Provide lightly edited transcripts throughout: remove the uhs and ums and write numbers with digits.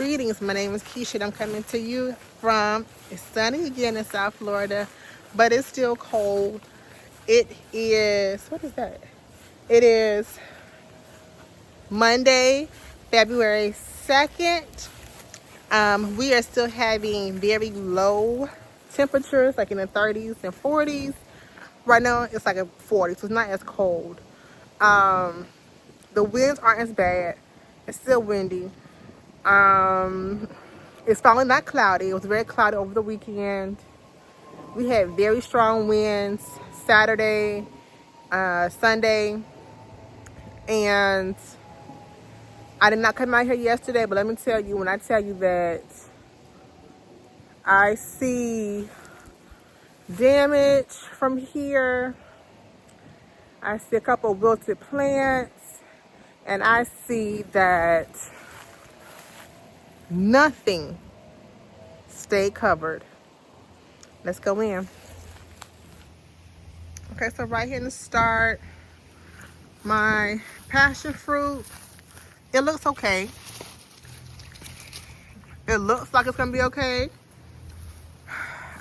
Greetings, my name is Keisha and I'm coming to you from, it's sunny again in South Florida, but it's still cold. It is, what is that? It is Monday, February 2nd. We are still having very low temperatures, like in the 30s and 40s. Right now, it's like a 40, so it's not as cold. The winds aren't as bad. It's still windy. It's finally not cloudy. It was very cloudy over the weekend. We had very strong winds Saturday, Sunday, and I did not come out here yesterday, but let me tell you, when I tell you that I see damage from here, I see a couple of wilted plants, and I see that nothing stayed covered. Let's go in. Okay, so right here in the start, my passion fruit, it looks okay. It looks like it's gonna be okay.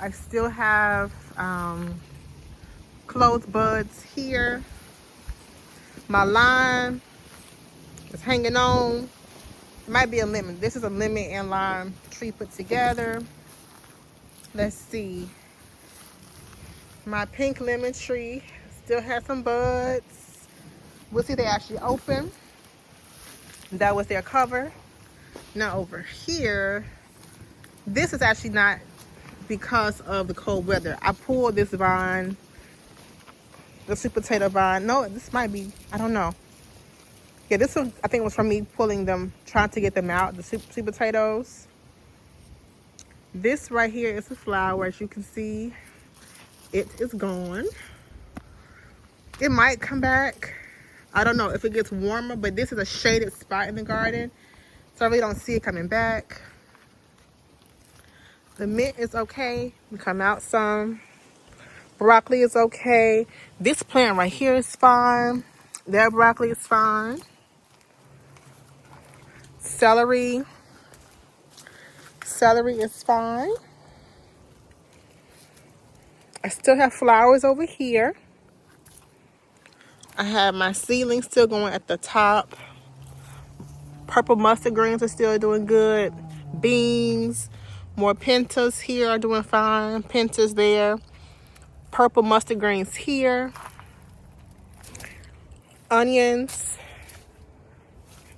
I still have closed buds here. My lime is hanging on. It might be a lemon. This is a lemon and lime tree put together. Let's see. My pink lemon tree still has some buds. We'll see if they actually open. That was their cover. Now over here, this is actually not because of the cold weather. I pulled this vine, the sweet potato vine. No, this might be, I don't know. Yeah, this one I think was from me pulling them, trying to get them out, the sweet potatoes. This right here is a flower, as you can see. It is gone. It might come back. I don't know if it gets warmer, but this is a shaded spot in the garden, so I really don't see it coming back. The mint is okay. We come out some. Broccoli is okay. This plant right here is fine. Their broccoli is fine. Celery is fine. I still have flowers over here. I have my seedlings still going at the top. Purple mustard greens are still doing good. Beans, more pentas here are doing fine. Pentas there. Purple mustard greens here. Onions.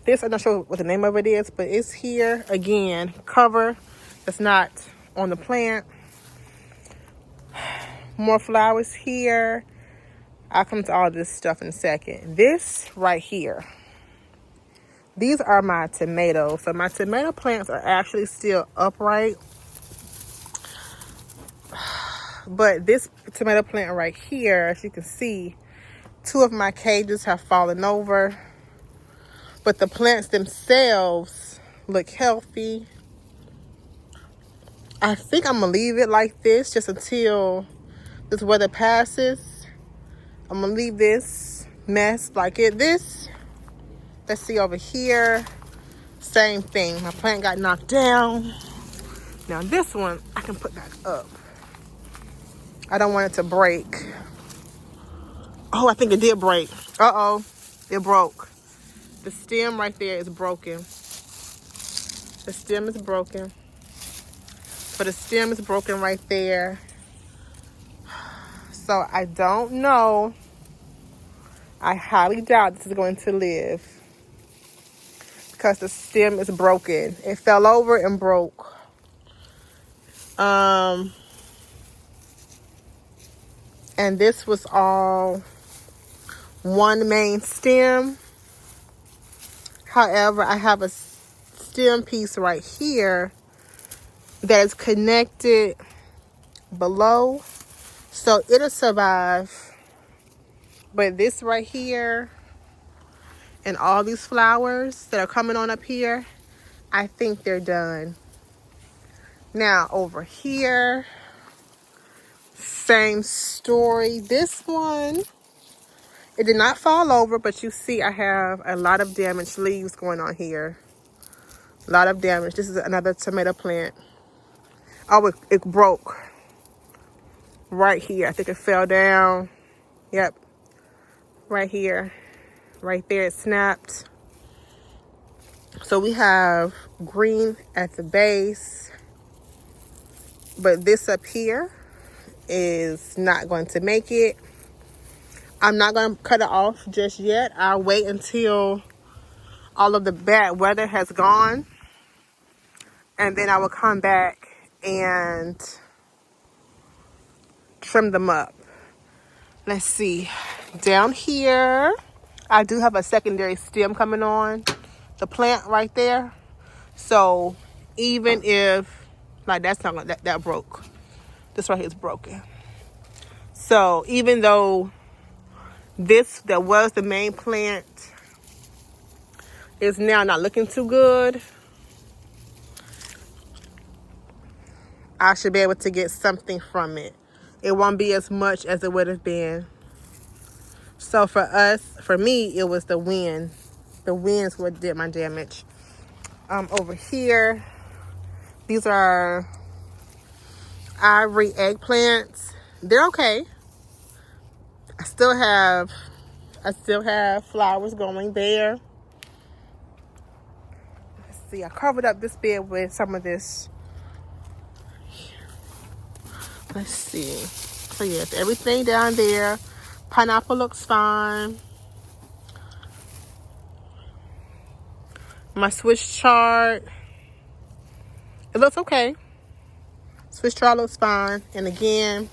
This, I'm not sure what the name of it is, but it's here. Again, cover that's not on the plant. More flowers here. I'll come to all this stuff in a second. This right here. These are my tomatoes. So my tomato plants are actually still upright. But this tomato plant right here, as you can see, 2 of my cages have fallen over. But the plants themselves look healthy. I think I'm going to leave it like this just until this weather passes. I'm going to leave this mess like this. Let's see over here. Same thing. My plant got knocked down. Now this one, I can put back up. I don't want it to break. Oh, I think it did break. Uh-oh. It broke. The stem right there is broken. The stem is broken. So the stem is broken right there. So I don't know. I highly doubt this is going to live because the stem is broken. It fell over and broke. And this was all one main stem. However, I have a stem piece right here that is connected below, so it'll survive. But this right here and all these flowers that are coming on up here, I think they're done. Now over here, same story. This one, it did not fall over, but you see I have a lot of damaged leaves going on here. A lot of damage. This is another tomato plant. Oh, it broke right here. I think it fell down. Yep. Right here. Right there, it snapped. So we have green at the base. But this up here is not going to make it. I'm not going to cut it off just yet. I'll wait until all of the bad weather has gone. And then I will come back and trim them up. Let's see. Down here, I do have a secondary stem coming on the plant right there. So even if, like, that's not that broke. This right here is broken. So even though this that was the main plant is now not looking too good, I should be able to get something from it. It won't be as much as it would have been. So for me, it was the wind. The winds what did my damage. Over here, these are ivory eggplants. They're okay. I still have flowers going there. Let's see, I covered up this bed with some of this. Let's see. So yes, everything down there. Pineapple looks fine. My Swiss chard, it looks okay. Swiss chard looks fine. And again,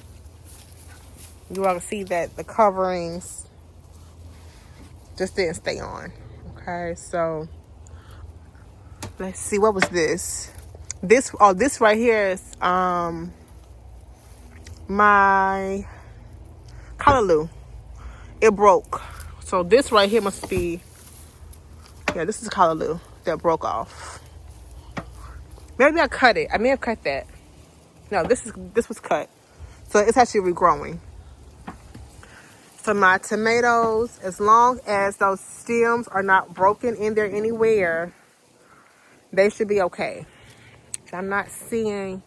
you all can see that the coverings just didn't stay on. Okay, so let's see, what was this? This right here is my callaloo. It broke. So this right here must be, yeah, this is callaloo that broke off. Maybe I cut it. I may have cut that. No, this was cut. So it's actually regrowing. So my tomatoes, as long as those stems are not broken in there anywhere, they should be okay. I'm not seeing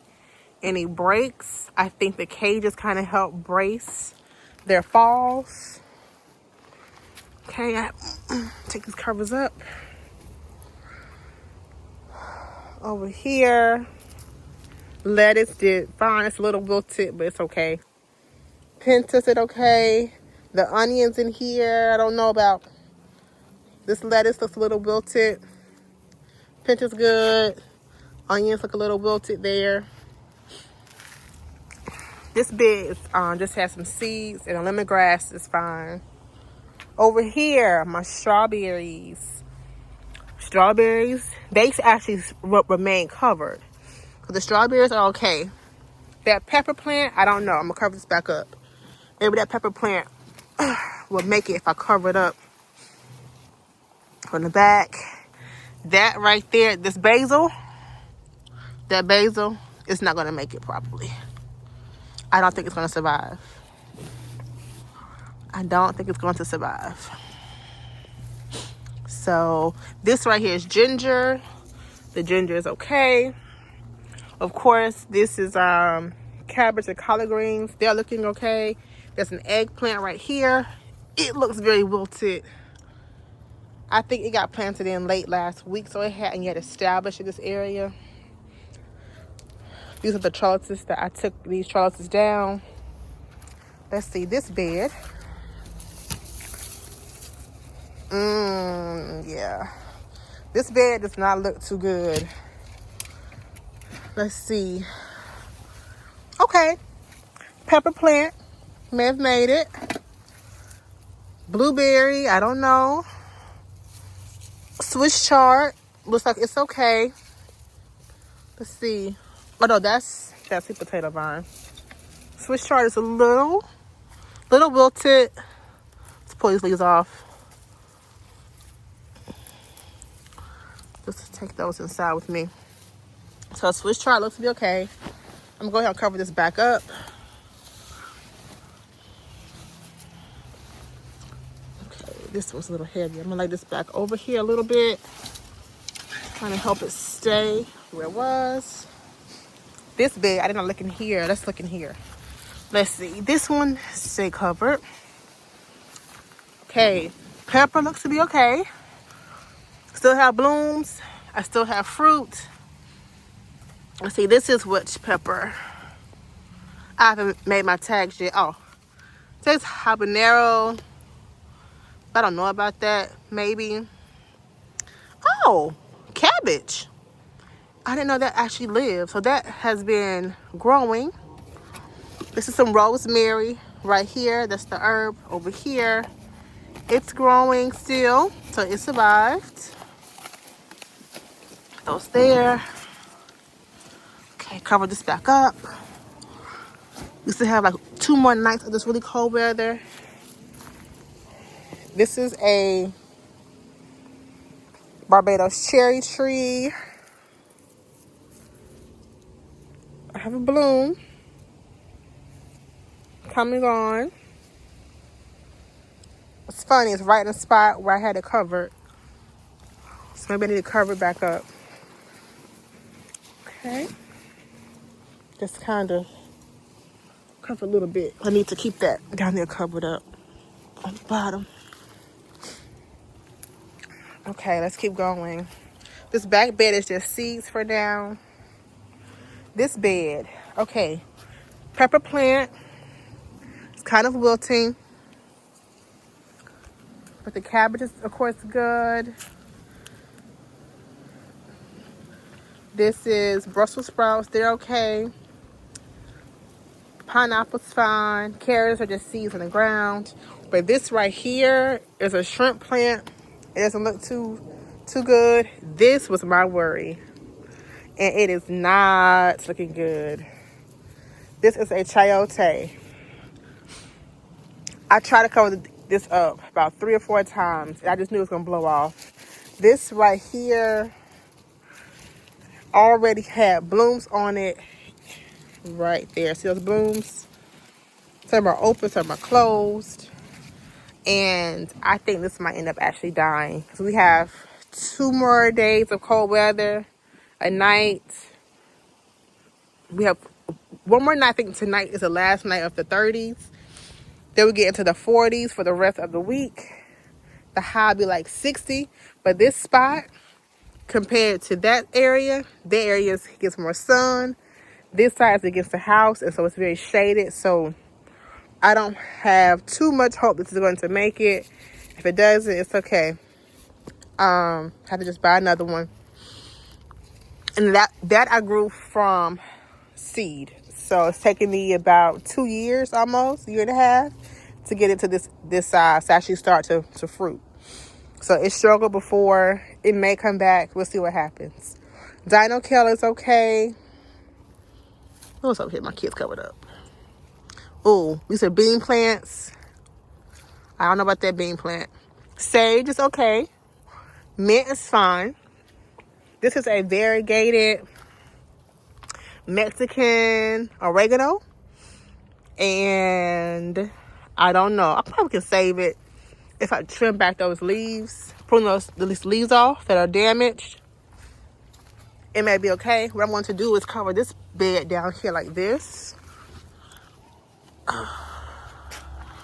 any breaks. I think the cages kind of help brace their falls. Okay, I take these covers up. Over here, lettuce did fine. It's a little wilted, but it's okay. Pintus did okay. The onions in here, I don't know about. This lettuce looks a little wilted. Pintus good. Onions look a little wilted there. This bed is, just has some seeds, and the lemongrass is fine. Over here, my strawberries. They actually remain covered. So the strawberries are okay. That pepper plant, I don't know. I'm going to cover this back up. Maybe that pepper plant will make it if I cover it up from the back. That right there, this basil, that basil is not going to make it properly. I don't think it's going to survive. I don't think it's going to survive. So this right here is ginger. The ginger is okay. Of course, this is cabbage and collard greens. They're looking okay. There's an eggplant right here. It looks very wilted. I think it got planted in late last week, so it hadn't yet established in this area. These are the trellises that I took these trellises down. Let's see, this bed. Yeah. This bed does not look too good. Let's see. Okay. Pepper plant. May have made it. Blueberry, I don't know. Swiss chard. Looks like it's okay. Let's see. Oh no, that's sweet potato vine. Swiss chard is a little wilted. Let's pull these leaves off. Just take those inside with me. So Swiss chard looks to be okay. I'm going to go ahead and cover this back up. Okay, this one's a little heavy. I'm going to lay this back over here a little bit. Trying to help it stay where it was. This bed, I didn't look in here. Let's look in here. Let's see. This one, stay covered. Okay. Pepper looks to be okay. Still have blooms. I still have fruit. Let's see. This is which pepper. I haven't made my tags yet. Oh. It says habanero. I don't know about that. Maybe. Oh. Cabbage. I didn't know that actually lived. So that has been growing. This is some rosemary right here. That's the herb over here. It's growing still, so it survived. Those there. Okay, cover this back up. We still have like 2 more nights of this really cold weather. This is a Barbados cherry tree. I have a bloom coming on. It's funny, it's right in the spot where I had it covered. So maybe I need to cover it back up. Okay. Just kind of cover a little bit. I need to keep that down there covered up on the bottom. Okay, let's keep going. This back bed is just seeds for now. This bed, okay. Pepper plant. It's kind of wilting. But the cabbage is, of course, good. This is Brussels sprouts. They're okay. Pineapple's fine. Carrots are just seeds on the ground. But this right here is a shrimp plant. It doesn't look too good. This was my worry. And it is not looking good. This is a chayote. I tried to cover this up about 3 or 4 times. And I just knew it was going to blow off. This right here already had blooms on it right there. See those blooms? Some are open, some are closed. And I think this might end up actually dying. So we have 2 more days of cold weather, a night. We have 1 more night. I think tonight is the last night of the 30s. Then we get into the 40s for the rest of the week. The high will be like 60. But this spot, compared to that area gets more sun. This side is against the house, and so it's very shaded. So I don't have too much hope this is going to make it. If it doesn't, it's okay. Have to just buy another one. And that I grew from seed. So it's taken me about 2 years, almost, 1.5 years, to get into this size to actually start to fruit. So it struggled before. It may come back. We'll see what happens. Dino kale is okay. What's up here? My kids covered up. Oh, these are bean plants. I don't know about that bean plant. Sage is okay. Mint is fine. This is a variegated Mexican oregano. And I don't know. I probably can save it if I trim back those leaves. Prune those leaves off that are damaged. It may be okay. What I'm going to do is cover this bed down here like this.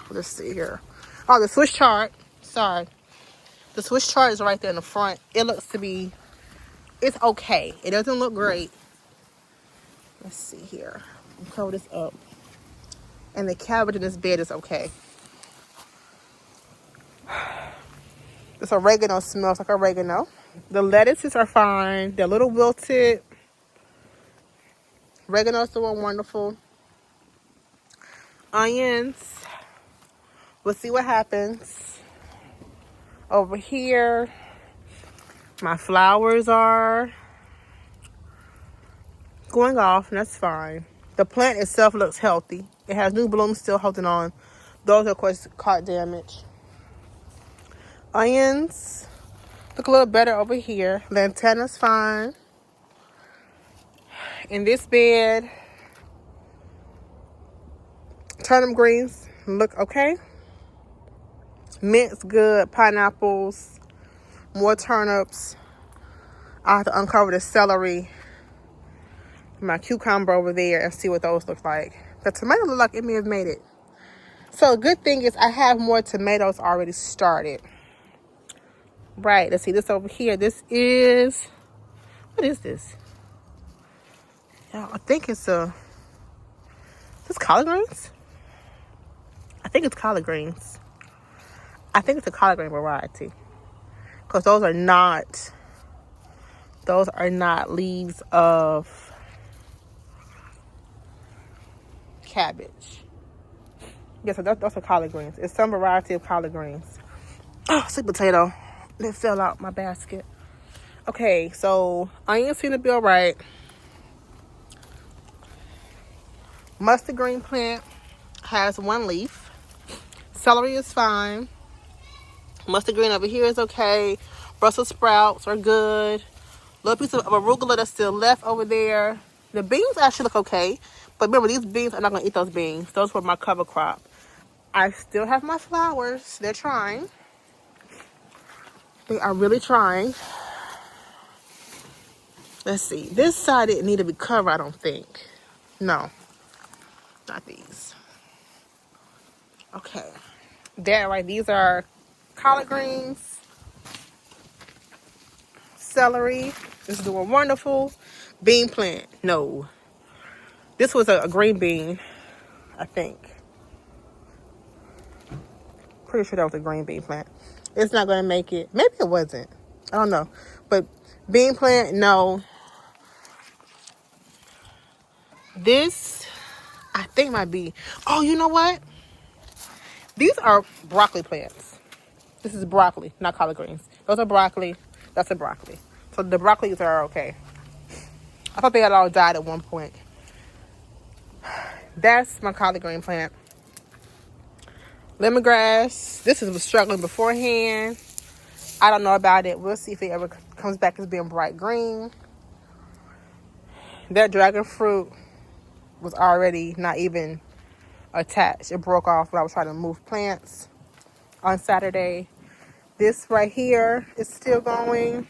Let's see here. Oh, the Swiss chart. Sorry. The Swiss chart is right there in the front. It looks to be, it's okay. It doesn't look great. Let's see here. Cover this up. And the cabbage in this bed is okay. This oregano smells like oregano. The lettuces are fine. They're a little wilted. Oregano's doing wonderful. Onions. We'll see what happens. Over here, my flowers are going off, and that's fine. The plant itself looks healthy. It has new blooms still holding on. Those are, of course, caught damage. Onions look a little better over here. Lantana's fine. In this bed, turnip greens look okay. Mint's good. Pineapples. More turnips. I have to uncover the celery, my cucumber over there, and see what those look like. The tomato look like it may have made it. So a good thing is I have more tomatoes already started. Right, let's see this over here. This is, what is this? I think it's is this collard greens? I think it's collard greens. I think it's a collard green variety. Because those are not leaves of cabbage. Yes, so those are collard greens. It's some variety of collard greens. Oh, sweet potato. It fell out my basket. Okay, so onions seem to be all right. Mustard green plant has 1 leaf. Celery is fine. Mustard green over here is okay. Brussels sprouts are good. Little piece of arugula that's still left over there. The beans actually look okay. But remember, these beans, I'm not going to eat those beans. Those were my cover crop. I still have my flowers. They're trying. They are really trying. Let's see. This side didn't need to be covered, I don't think. No. Not these. Okay. There, right. These are collard greens. Celery is doing wonderful. Bean plant. No. This was a green bean, I think. Pretty sure that was a green bean plant. It's not going to make it. Maybe it wasn't. I don't know. But bean plant, no. This, I think might be. Oh, you know what? These are broccoli plants. This is broccoli, not collard greens. Those are broccoli. That's a broccoli. So the broccolis are okay. I thought they had all died at one point. That's my collard green plant. Lemongrass. This was struggling beforehand. I don't know about it. We'll see if it ever comes back as being bright green. That dragon fruit was already not even attached. It broke off when I was trying to move plants on Saturday. This right here is still going.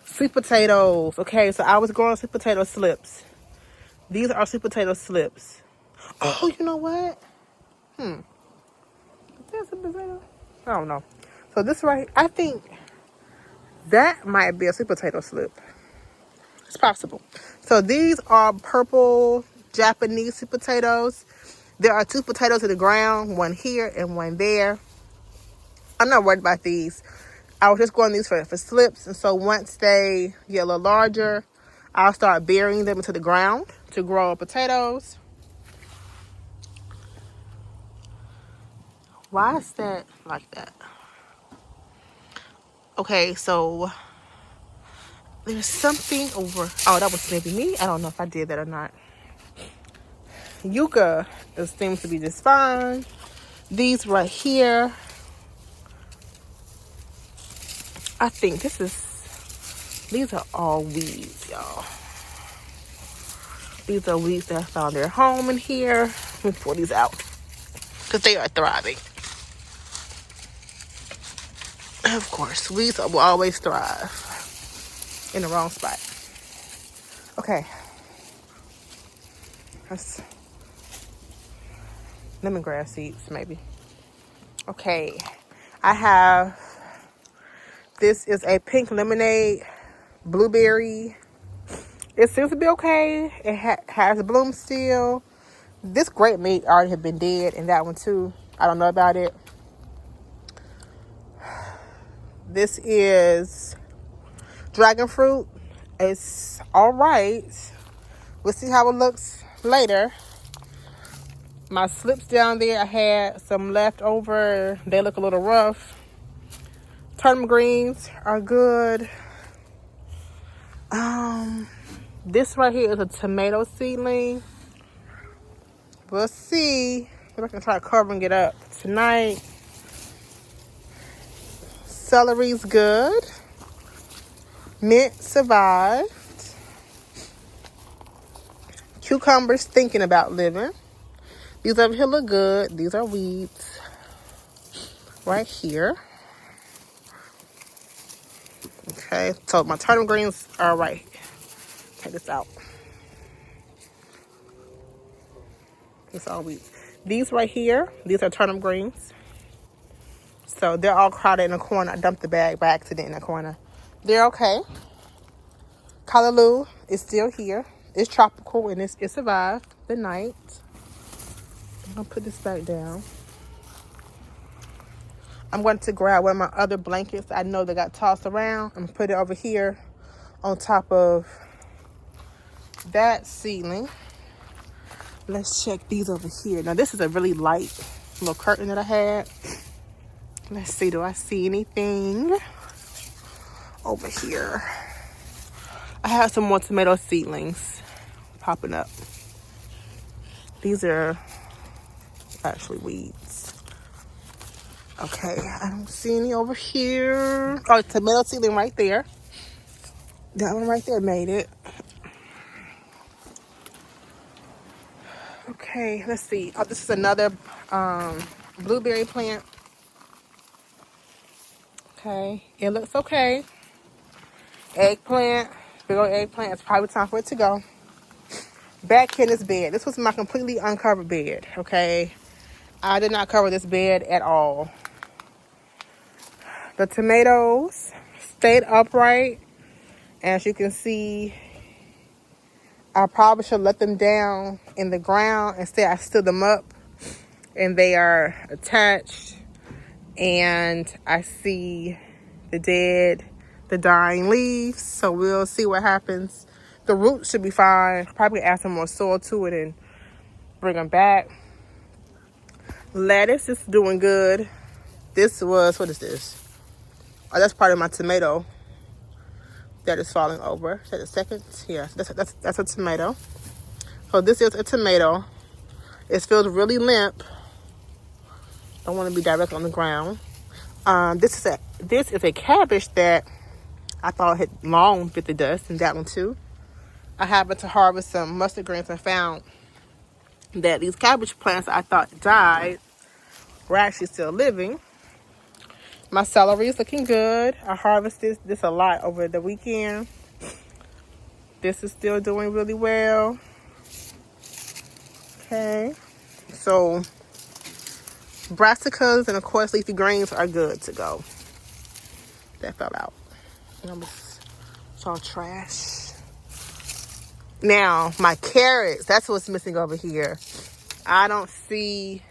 Sweet potatoes. Okay, so I was growing sweet potato slips. These are sweet potato slips. Oh, you know what? Is that sweet potato? I don't know. So this right, I think that might be a sweet potato slip. It's possible. So these are purple Japanese sweet potatoes. There are 2 potatoes in the ground, one here and one there. I'm not worried about these. I was just growing these for slips. And so once they get a little larger, I'll start burying them into the ground to grow potatoes. Why is that like that? Okay, so there's something over. Oh, that was maybe me. I don't know if I did that or not. Yucca seems to be just fine. These right here, I think these are all weeds, y'all. These are weeds that found their home in here. Let me pull these out because they are thriving. Of course, weeds will always thrive in the wrong spot. Okay. That's lemongrass seeds, maybe. Okay. I have, this is a pink lemonade blueberry. It seems to be okay. It has bloom still. This grape may already have been dead, and that one too. I don't know about it. This is dragon fruit. It's all right. We'll see how it looks later. My slips down there, I had some left over. They look a little rough. Turnip greens are good. This right here is a tomato seedling. We'll see if I can try covering it up tonight. Celery's good. Mint survived. Cucumbers thinking about living. These over here look good. These are weeds. Right here. Okay. Okay, so my turnip greens are right. Take this out. It's all weeds. These right here, these are turnip greens. So they're all crowded in the corner. I dumped the bag by accident in the corner. They're okay. Callaloo is still here. It's tropical and it survived the night. I'm gonna put this back down. I'm going to grab one of my other blankets I know that got tossed around and put it over here on top of that ceiling. Let's check these over here. Now this is a really light little curtain that I had. Let's see, do I see anything over here? I have some more tomato seedlings popping up. These are actually weeds. Okay, I don't see any over here. Oh, tomato seedling right there. That one right there made it. Okay, let's see. Oh, this is another blueberry plant. Okay, it looks okay. Eggplant, big old eggplant. It's probably time for it to go. Back in this bed. This was my completely uncovered bed, okay? I did not cover this bed at all. The tomatoes stayed upright. As you can see, I probably should let them down in the ground. Instead, I stood them up and they are attached. And I see the dying leaves. So we'll see what happens. The roots should be fine. Probably add some more soil to it and bring them back. Lettuce is doing good. This was, what is this? Oh, that's part of my tomato that is falling over. Is that a second? Yeah, that's a tomato. So this is a tomato. It feels really limp. Don't want to be direct on the ground. This is a cabbage that I thought had long bit the dust, and that one too. I happened to harvest some mustard greens and found that these cabbage plants I thought died were actually still living. My celery is looking good. I harvested this a lot over the weekend. This is still doing really well. Okay. So brassicas and of course leafy greens are good to go. That fell out. It's all trash. Now, my carrots, that's what's missing over here. I don't see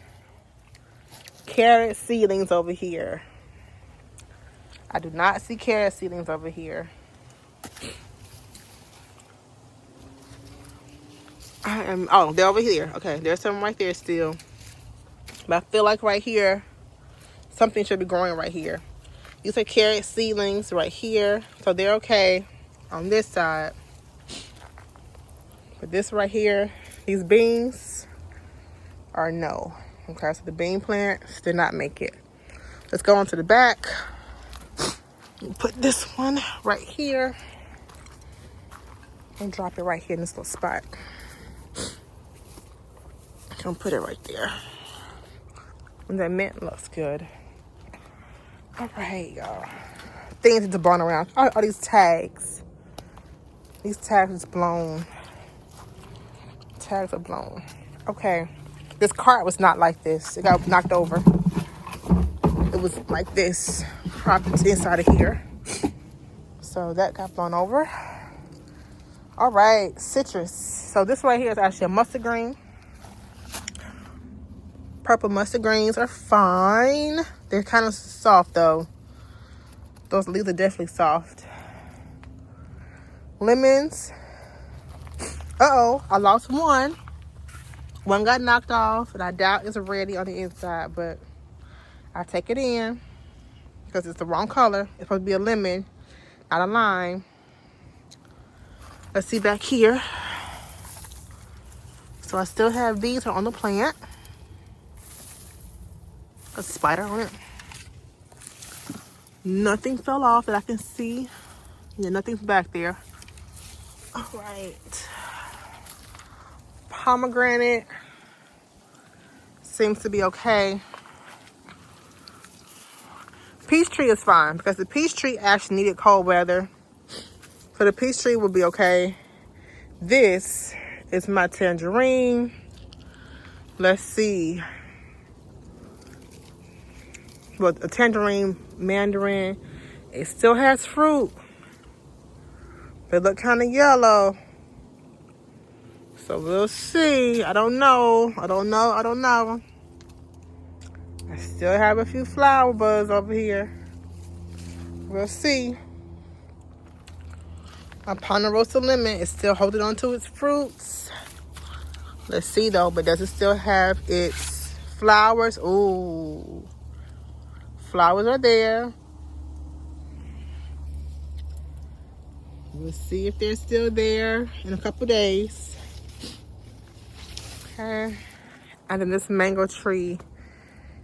carrot seedlings over here. I do not see carrot seedlings over here. Oh, they're over here. Okay, there's some right there still. But I feel like right here, something should be growing right here. These are carrot seedlings right here. So they're okay on this side. But this right here, these beans are no. Okay, so the bean plants did not make it. Let's go on to the back. Put this one right here. And drop it right here in this little spot. I'm gonna put it right there. And that mint looks good. All right, y'all. Things to burn around. All these tags. These tags is blown. Tags are blown. Okay. This cart was not like this. It got knocked over. It was like this. Propped inside of here. So that got blown over. All right. Citrus. So this right here is actually a mustard green. Purple mustard greens are fine. They're kind of soft though. Those leaves are definitely soft. Lemons. Uh-oh, I lost one. One got knocked off, and I doubt it's ready on the inside, but I take it in because it's the wrong color. It's supposed to be a lemon, not a lime. Let's see back here. So I still have these on the plant. A spider on it. Nothing fell off that I can see. Yeah, nothing's back there. All right. Pomegranate seems to be okay. peach tree is fine because the peach tree actually needed cold weather. So the peach tree will be okay. This is my tangerine. Let's see. Well, a tangerine, mandarin. It still has fruit. They look kind of yellow. So we'll see. I don't know. I still have a few flower buds over here. We'll see. My Ponderosa lemon is still holding on to its fruits. Let's see though, but does it still have its flowers? Ooh. Flowers are there. We'll see if they're still there in a couple days. Okay. And then this mango tree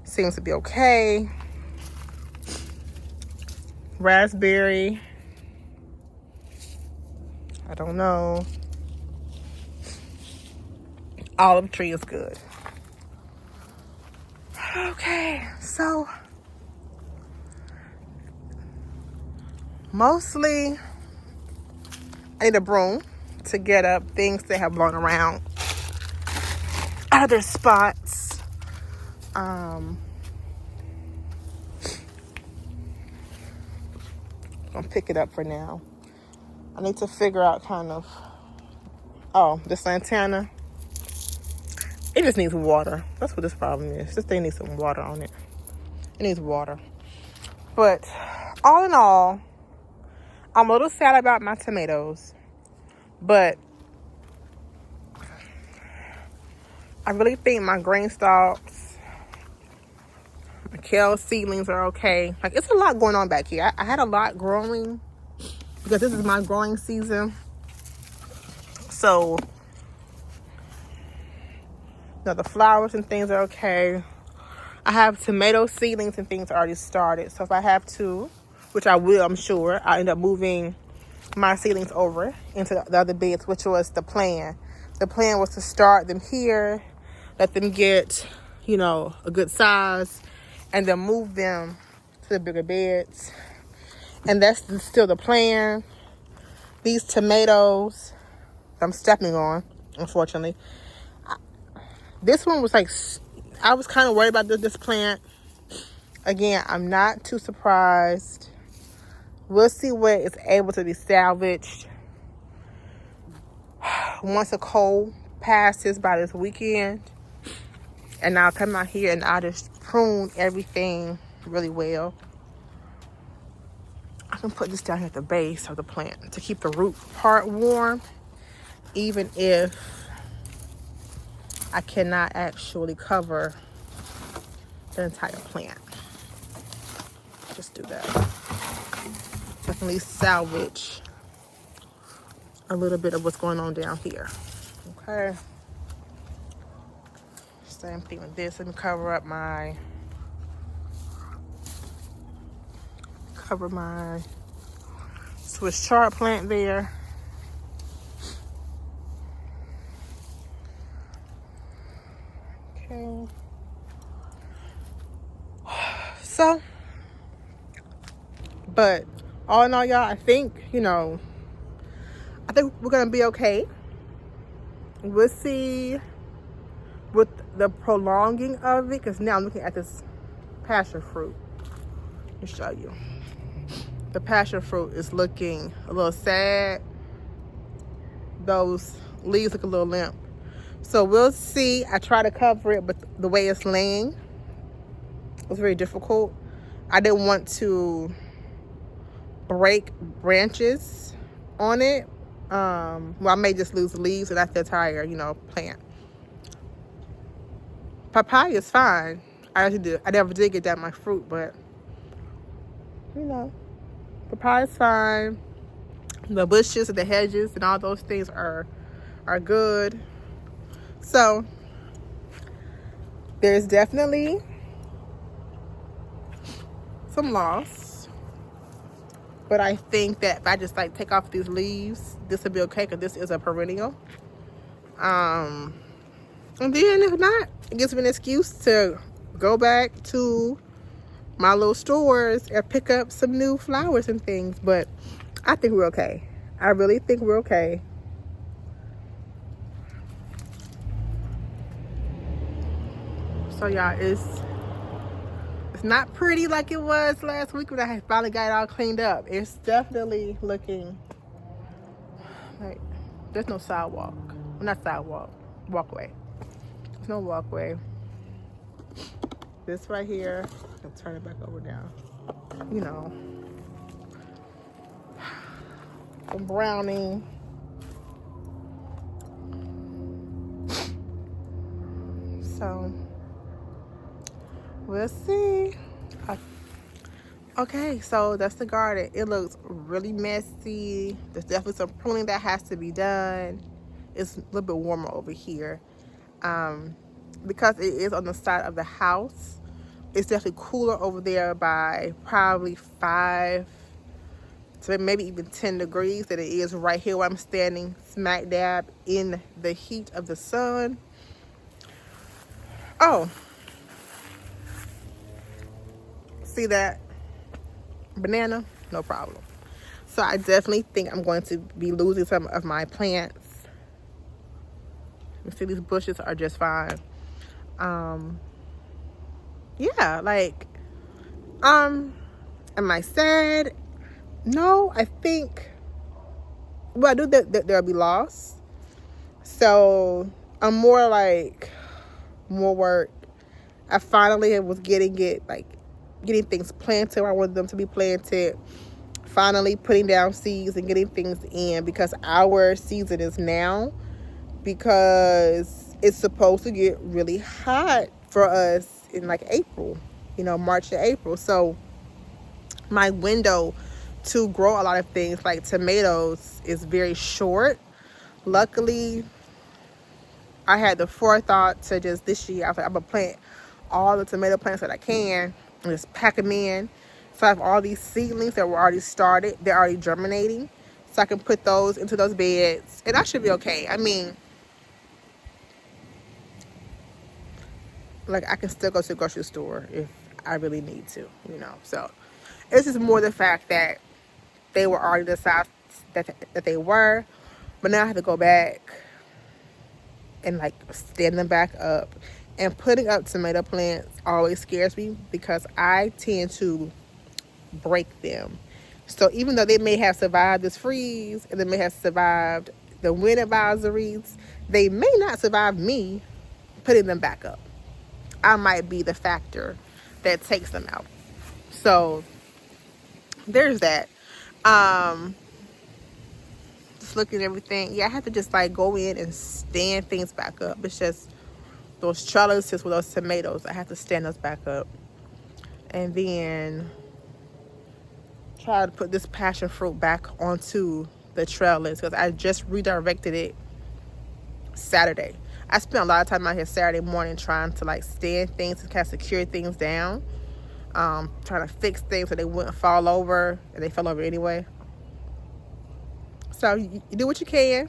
seems to be okay. Raspberry. I don't know. Olive tree is good. Okay, so mostly I need a broom to get up things that have blown around other spots. I'm gonna pick it up for now. I need to figure out kind of, oh, the Santana. It just needs water. That's what this problem is. This thing needs some water on it. It needs water. But all in all, I'm a little sad about my tomatoes. But I really think my green stalks, my kale seedlings are okay. Like, it's a lot going on back here. I had a lot growing because this is my growing season. So, the flowers and things are okay. I have tomato seedlings and things already started. So if I have to, which I will, I'm sure, I'll end up moving my seedlings over into the other beds, which was the plan. The plan was to start them here, let them get, a good size, and then move them to the bigger beds. And that's still the plan. These tomatoes, I'm stepping on, unfortunately. This one was like, I was kind of worried about this plant. Again, I'm not too surprised. We'll see what is able to be salvaged once a cold passes by this weekend. And I'll come out here and I'll just prune everything really well. I can put this down here at the base of the plant to keep the root part warm, even if I cannot actually cover the entire plant. Just do that. So I can at least salvage a little bit of what's going on down here. Okay. Same thing with this. Let me cover my Swiss chard plant there. Okay. So, but all in all, y'all, I think we're gonna be okay. We'll see with the prolonging of it, because now I'm looking at this passion fruit. Let me show you. The passion fruit is looking a little sad. Those leaves look a little limp. So we'll see. I try to cover it, but the way it's laying was very difficult. I didn't want to break branches on it. Well, I may just lose leaves, and that's the entire, plant. Papaya is fine. I never did get that much fruit, but papaya is fine. The bushes and the hedges and all those things are good. So there's definitely some loss, but I think that if I just take off these leaves, this will be okay, because this is a perennial. And then if not, it gives me an excuse to go back to my little stores and pick up some new flowers and things. But I think we're okay. I really think we're okay. So y'all, it's not pretty like it was last week when I finally got it all cleaned up. It's definitely looking like there's no sidewalk. Well, not sidewalk, walkway. There's no walkway. This right here, I'll turn it back over now. You know, a brownie. So we'll see. Okay, so that's the garden. It looks really messy. There's definitely some pruning that has to be done. It's a little bit warmer over here. Because it is on the side of the house, it's definitely cooler over there by probably 5 to maybe even 10 degrees than it is right here where I'm standing smack dab in the heat of the sun. Oh, see that banana? No problem. So I definitely think I'm going to be losing some of my plants. You see, these bushes are just fine. Yeah, like, am I sad? No, I think, well, I do that there'll be loss. So I'm more like, more work. I finally was getting things planted where I wanted them to be planted. Finally putting down seeds and getting things in, because our season is now, because it's supposed to get really hot for us in like April, March to April. So my window to grow a lot of things like tomatoes is very short. Luckily, I had the forethought to just this year, I was like, I'm gonna plant all the tomato plants that I can and just pack them in. So I have all these seedlings that were already started. They're already germinating. So I can put those into those beds and I should be okay. I mean, like, I can still go to the grocery store if I really need to, So it's just more the fact that they were already the size that they were. But now I have to go back and like stand them back up. And putting up tomato plants always scares me because I tend to break them. So even though they may have survived this freeze and they may have survived the wind advisories, they may not survive me putting them back up. I might be the factor that takes them out. So there's that. Just looking at everything. Yeah, I have to just like go in and stand things back up. It's just those trellises with those tomatoes. I have to stand those back up. And then try to put this passion fruit back onto the trellis because I just redirected it Saturday. I spent a lot of time out here Saturday morning trying to like stand things and kind of secure things down. Trying to fix things so they wouldn't fall over, and they fell over anyway. So you do what you can.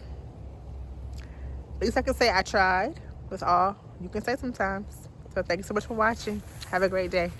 At least I can say I tried. That's all you can say sometimes. So thank you so much for watching. Have a great day.